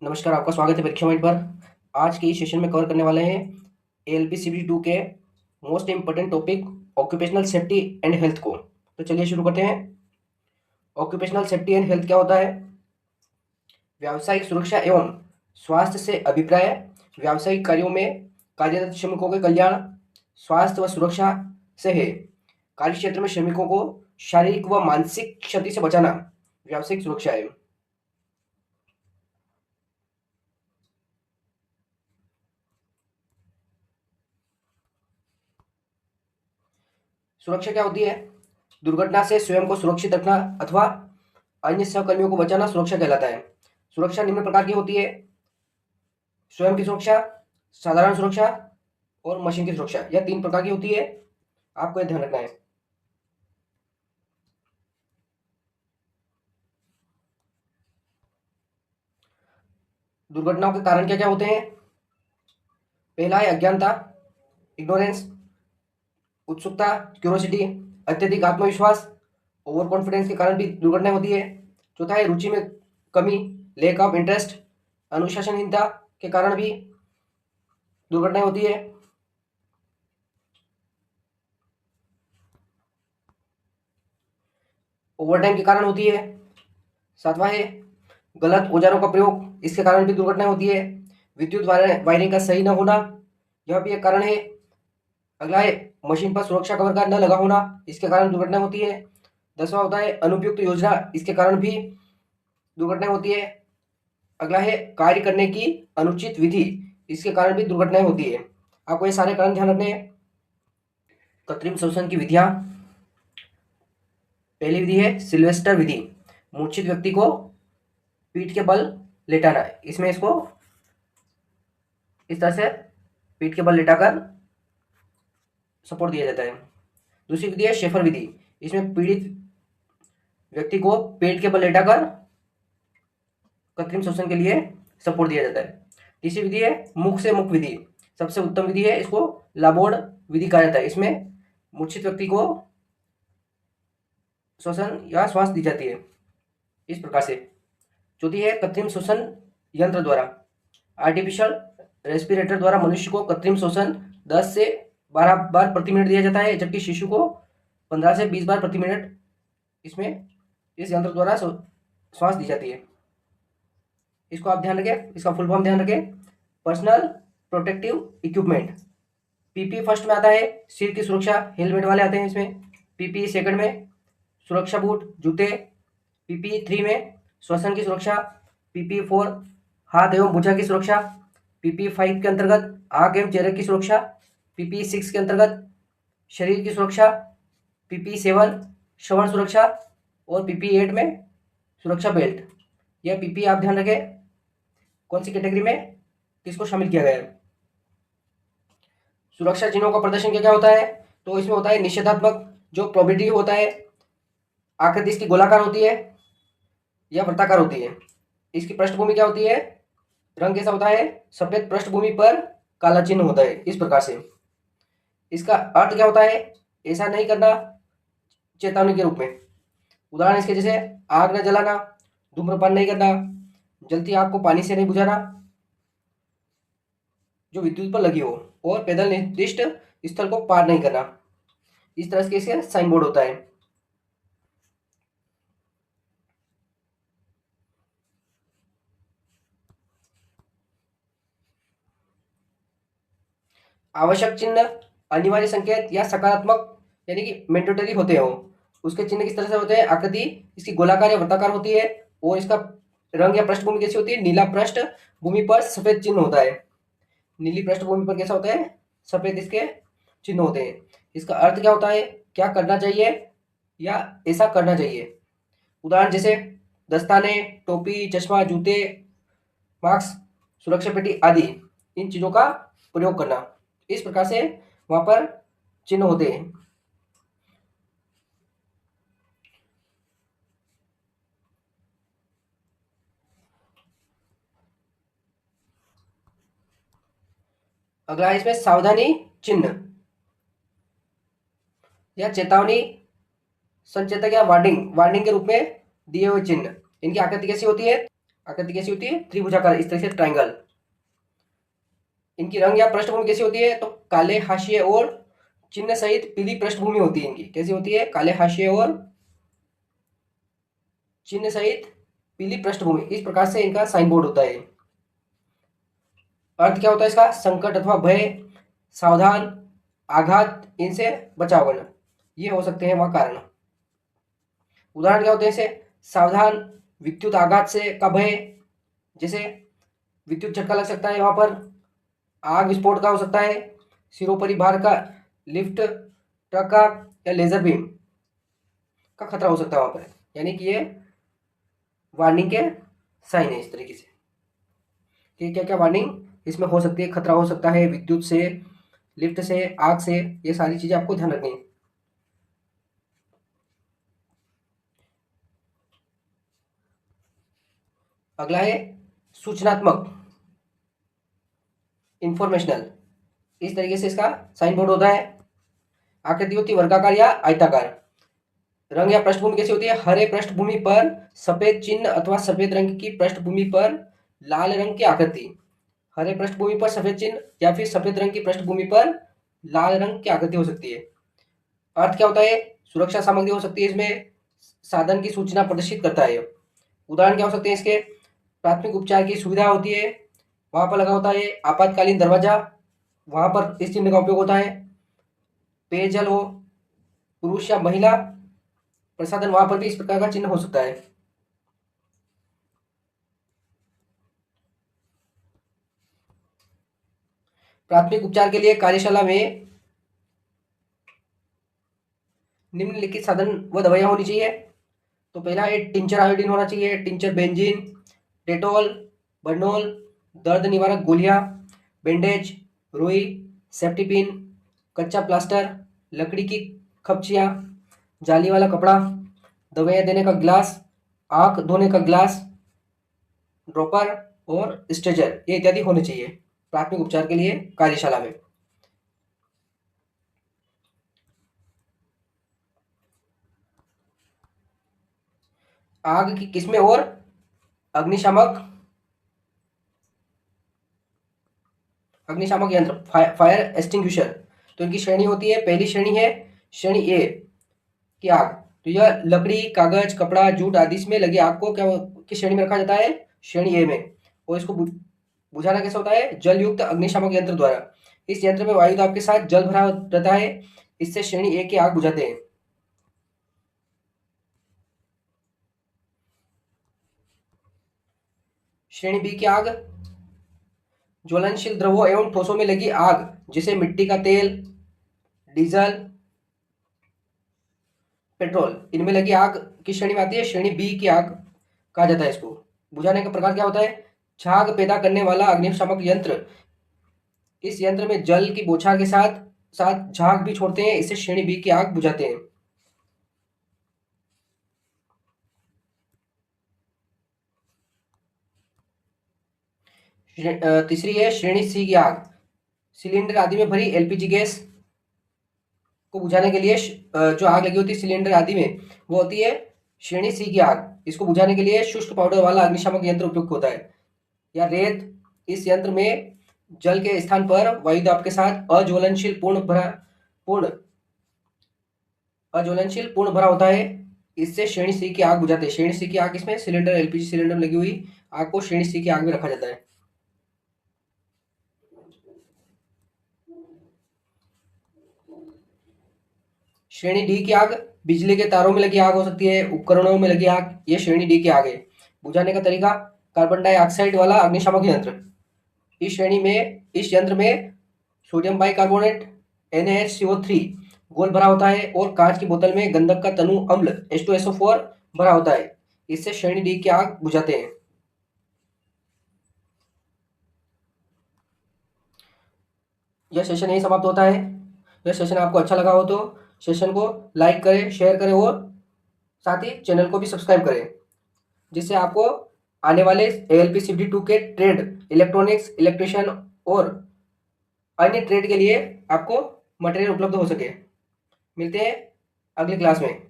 नमस्कार, आपका स्वागत है परीक्षा पॉइंट पर। आज के इस सेशन में कवर करने वाले हैं एएलपी सीबीटी 2 के most important topic occupational safety and health को। तो चलिए शुरू करते हैं। ऑक्यूपेशनल सेफ्टी एंड हेल्थ क्या होता है? व्यावसायिक सुरक्षा एवं स्वास्थ्य से अभिप्राय व्यावसायिक कार्यों में कार्यरत श्रमिकों के कल्याण, स्वास्थ्य व सुरक्षा से है। कार्यक्षेत्र में श्रमिकों को शारीरिक व मानसिक क्षति से बचाना व्यावसायिक सुरक्षा है। सुरक्षा क्या होती है? दुर्घटना से स्वयं को सुरक्षित रखना अथवा अन्य सहकर्मियों को बचाना सुरक्षा कहलाता है। सुरक्षा निम्न प्रकार की होती है: स्वयं की सुरक्षा, साधारण सुरक्षा और मशीन की सुरक्षा। यह 3 प्रकार की होती है, आपको यह ध्यान रखना है। दुर्घटनाओं के कारण क्या क्या होते हैं? पहला है अज्ञानता, इग्नोरेंस, उत्सुकता, क्यूरोसिटी, अत्यधिक आत्मविश्वास, ओवर कॉन्फिडेंस के कारण भी दुर्घटनाएं होती है। चौथा है रुचि में कमी, लैक ऑफ इंटरेस्ट, अनुशासनहीनता के कारण भी दुर्घटनाएं होती है। ओवरटाइम के कारण होती है। सातवां है गलत औजारों का प्रयोग, इसके कारण भी दुर्घटनाएं होती है। विद्युत वायरिंग का सही न होना, यह भी एक कारण है। अगला है मशीन पर सुरक्षा कवर का न लगा होना, इसके कारण दुर्घटना होती है। 10वां होता है अनुपयुक्त योजना, इसके कारण भी दुर्घटनाएं होती है। अगला है कार्य करने की अनुचित विधि, इसके कारण भी दुर्घटनाएं होती है। आपको ये सारे कारण ध्यान रखने हैं। कृत्रिम श्वसन की विधियां: पहली विधि है सिल्वेस्टर विधि, मूर्छित व्यक्ति को पीठ के बल लेटाना। इसमें इसको इस तरह से पीठ के बल लेटाकर सपोर्ट दिया जाता है। दूसरी विधि है शेफर विधि, इसमें पीड़ित व्यक्ति को पेट के बल लेटाकर कृत्रिम श्वसन के लिए सपोर्ट दिया जाता है। तीसरी विधि है मुख से मुख विधि, सबसे उत्तम विधि है, इसको लाबोर्ड विधि कहा जाता है। इसमें मूर्छित व्यक्ति को श्वसन या श्वास दी जाती है इस प्रकार से। चौथी है कृत्रिम श्वसन यंत्र द्वारा, आर्टिफिशियल रेस्पिरेटर द्वारा मनुष्य को कृत्रिम श्वसन 10 से 12 बार प्रति मिनट दिया जाता है, जबकि शिशु को 15 से 20 बार प्रति मिनट इसमें इस यंत्र द्वारा श्वास दी जाती है। इसको आप ध्यान रखें, इसका फुल फॉर्म ध्यान रखें, personal protective equipment. PP first में आता है सिर की सुरक्षा, हेलमेट वाले आते हैं इसमें। पीपी सेकंड में सुरक्षा बूट, जूते। पीपी 3 में श्वसन की सुरक्षा। पीपी 4 हाथ एवं भुजा की सुरक्षा। पीपी 5 के अंतर्गत आंख एवं चेहरे की सुरक्षा। पीपी 6 के अंतर्गत शरीर की सुरक्षा। पीपी 7 श्रवण सुरक्षा और पीपी 8 में सुरक्षा बेल्ट। यह पीपी आप ध्यान रखें कौन सी कैटेगरी में किसको शामिल किया गया है। सुरक्षा चिन्हों का प्रदर्शन क्या क्या होता है? तो इसमें होता है निषेधात्मक, जो प्रोबेबिलिटी होता है, आकृति इसकी गोलाकार होती है या वृत्ताकार होती है। इसकी पृष्ठभूमि क्या होती है? रंग कैसा होता है? सफेद पृष्ठभूमि पर काला चिन्ह होता है इस प्रकार से। इसका अर्थ क्या होता है? ऐसा नहीं करना, चेतावनी के रूप में। उदाहरण इसके जैसे आग न जलाना, धूम्रपान नहीं करना, जलती आग को पानी से नहीं बुझाना जो विद्युत पर लगी हो, और पैदल निर्दिष्ट स्थल को पार नहीं करना। इस तरह से इसके साइन बोर्ड होता है। आवश्यक चिन्ह, अनिवार्य संकेत या सकारात्मक यानी कि मैंडेटरी होते हो, उसके चिन्ह किस तरह से होते हैं? आकृति इसकी गोलाकार या वृत्ताकार होती है, और इसका रंग या पृष्ठभूमि कैसी होती है? नीला पृष्ठभूमि पर सफेद चिन्ह होता है। नीली पृष्ठभूमि पर कैसा होता है? सफेद इसके चिन्ह होते हैं। इसका अर्थ क्या होता है? क्या करना चाहिए या ऐसा करना चाहिए। उदाहरण जैसे दस्ताने, टोपी, चश्मा, जूते, मास्क, सुरक्षा पेटी आदि, इन चीजों का प्रयोग करना। इस प्रकार से वहां पर चिन्ह होते हैं। अगला इसमें सावधानी चिन्ह या चेतावनी संचेतक या वार्निंग के रूप में दिए हुए चिन्ह। इनकी आकृति कैसी होती है? आकृति कैसी होती है? त्रिभुजाकार, इस तरह से ट्रायंगल। इनकी रंग या पृष्ठभूमि कैसी होती है? तो काले हाशिए और चिन्ह सहित पीली पृष्ठभूमि होती है इनकी। कैसी होती है? काले हाशिए और चिन्ह सहित पीली पृष्ठभूमि। इस प्रकार से इनका साइन बोर्ड होता है। अर्थ क्या होता है इसका? संकट अथवा भय, सावधान, आघात, इनसे बचाव करना, ये हो सकते हैं वह कारण। उदाहरण क्या होते हैं इसे? सावधान, विद्युत आघात से का भय, जैसे विद्युत झटका लग सकता है वहां पर, आग विस्फोट का हो सकता है, सिरोपरि भार का, लिफ्ट, ट्रक का, या लेजर बीम का खतरा हो सकता है वहां पर। यानी कि ये वार्निंग के साइन है इस तरीके से कि क्या क्या वार्निंग इसमें हो सकती है। खतरा हो सकता है विद्युत से, लिफ्ट से, आग से, ये सारी चीजें आपको ध्यान रखनी है। अगला है सूचनात्मक, इंफॉर्मेशनल। इस तरीके से इसका साइन बोर्ड होता है। आकृति होती है वर्गाकार या आयताकार। रंग या पृष्ठभूमि कैसी होती है? हरे पृष्ठभूमि पर सफेद चिन्ह अथवा सफेद रंग की पृष्ठभूमि पर लाल रंग की आकृति। हरे पृष्ठभूमि पर सफेद चिन्ह या फिर सफेद रंग की पृष्ठभूमि पर लाल रंग की आकृति हो सकती है। अर्थ क्या होता है? सुरक्षा सामग्री हो सकती है इसमें, साधन की सूचना प्रदर्शित करता है। उदाहरण क्या हो सकते हैं इसके? प्राथमिक उपचार की सुविधा होती है, वहां पर लगा होता है आपातकालीन दरवाजा, वहां पर इस चिन्ह का उपयोग होता है। पेयजल हो, पुरुष या महिला प्रसाधन, वहां पर भी इस प्रकार का चिन्ह हो सकता है। प्राथमिक उपचार के लिए कार्यशाला में निम्नलिखित साधन व दवाइयां होनी चाहिए। तो पहला है टिंचर आयोडीन होना चाहिए, टिंचर बेंजीन, डेटॉल, बर्नॉल, दर्द निवारक गोलियां, बैंडेज, रुई, सेफ्टी पिन, कच्चा प्लास्टर, लकड़ी की खपचियां, जाली वाला कपड़ा, दवाइयां देने का गिलास, आंख धोने का गिलास, ड्रॉपर और स्ट्रेचर, ये इत्यादि होने चाहिए प्राथमिक उपचार के लिए कार्यशाला में। आग की किस्में और अग्निशामक अग्निशामक यंत्र, फायर एक्सटिंग्विशर। तो इनकी श्रेणी होती है। पहली श्रेणी है श्रेणी ए की आग। तो यह लकड़ी, कागज, कपड़ा, जूट आदि में लगी आग को क्या किस श्रेणी में रखा जाता है? श्रेणी ए में। और इसको बुझाना कैसे होता है? जल युक्त अग्निशामक यंत्र द्वारा। इस यंत्र में वायु दाब के साथ जल भरा रहता है, इससे श्रेणी ए की आग बुझाते हैं। श्रेणी बी की आग, ज्वलनशील द्रवों एवं ठोसों में लगी आग, जिसे मिट्टी का तेल, डीजल, पेट्रोल, इनमें लगी आग की श्रेणी में आती है। श्रेणी बी की आग कहा जाता है इसको। बुझाने का प्रकार क्या होता है? झाग पैदा करने वाला अग्निशामक यंत्र। इस यंत्र में जल की बौछार के साथ साथ झाग भी छोड़ते हैं, इससे श्रेणी बी की आग बुझाते हैं। तीसरी है श्रेणी सी की आग। सिलेंडर आदि में भरी एलपीजी गैस को बुझाने के लिए जो आग लगी होती है सिलेंडर आदि में, वो होती है श्रेणी सी की आग। इसको बुझाने के लिए शुष्क पाउडर वाला अग्निशामक यंत्र उपयुक्त होता है, या रेत। इस यंत्र में जल के स्थान पर वायु दाब के साथ अज्वलनशील पूर्ण भरा होता है, इससे श्रेणी सी की आग बुझाते हैं। श्रेणी सी की आग इसमें सिलेंडर, एलपीजी सिलेंडर में लगी हुई आग को श्रेणी सी की आग में रखा जाता है। श्रेणी डी की आग, बिजली के तारों में लगी आग हो सकती है, उपकरणों में लगी आग, ये श्रेणी डी की आग है। बुझाने का तरीका, कार्बन डाइऑक्साइड वाला अग्निशामक यंत्र। इस यंत्र में सोडियम बाइकार्बोनेट NaHCO3 घोल भरा होता है और कांच की बोतल में गंधक का तनु अम्ल H2SO4 भरा होता है, इससे श्रेणी डी की आग बुझाते हैं। यह सेशन यही समाप्त होता है। यह सेशन आपको अच्छा लगा हो तो सेशन को लाइक करें, शेयर करें और साथ ही चैनल को भी सब्सक्राइब करें, जिससे आपको आने वाले ALP CBD2 के ट्रेड, इलेक्ट्रॉनिक्स, इलेक्ट्रिशियन और अन्य ट्रेड के लिए आपको मटेरियल उपलब्ध हो सके। मिलते हैं अगली क्लास में।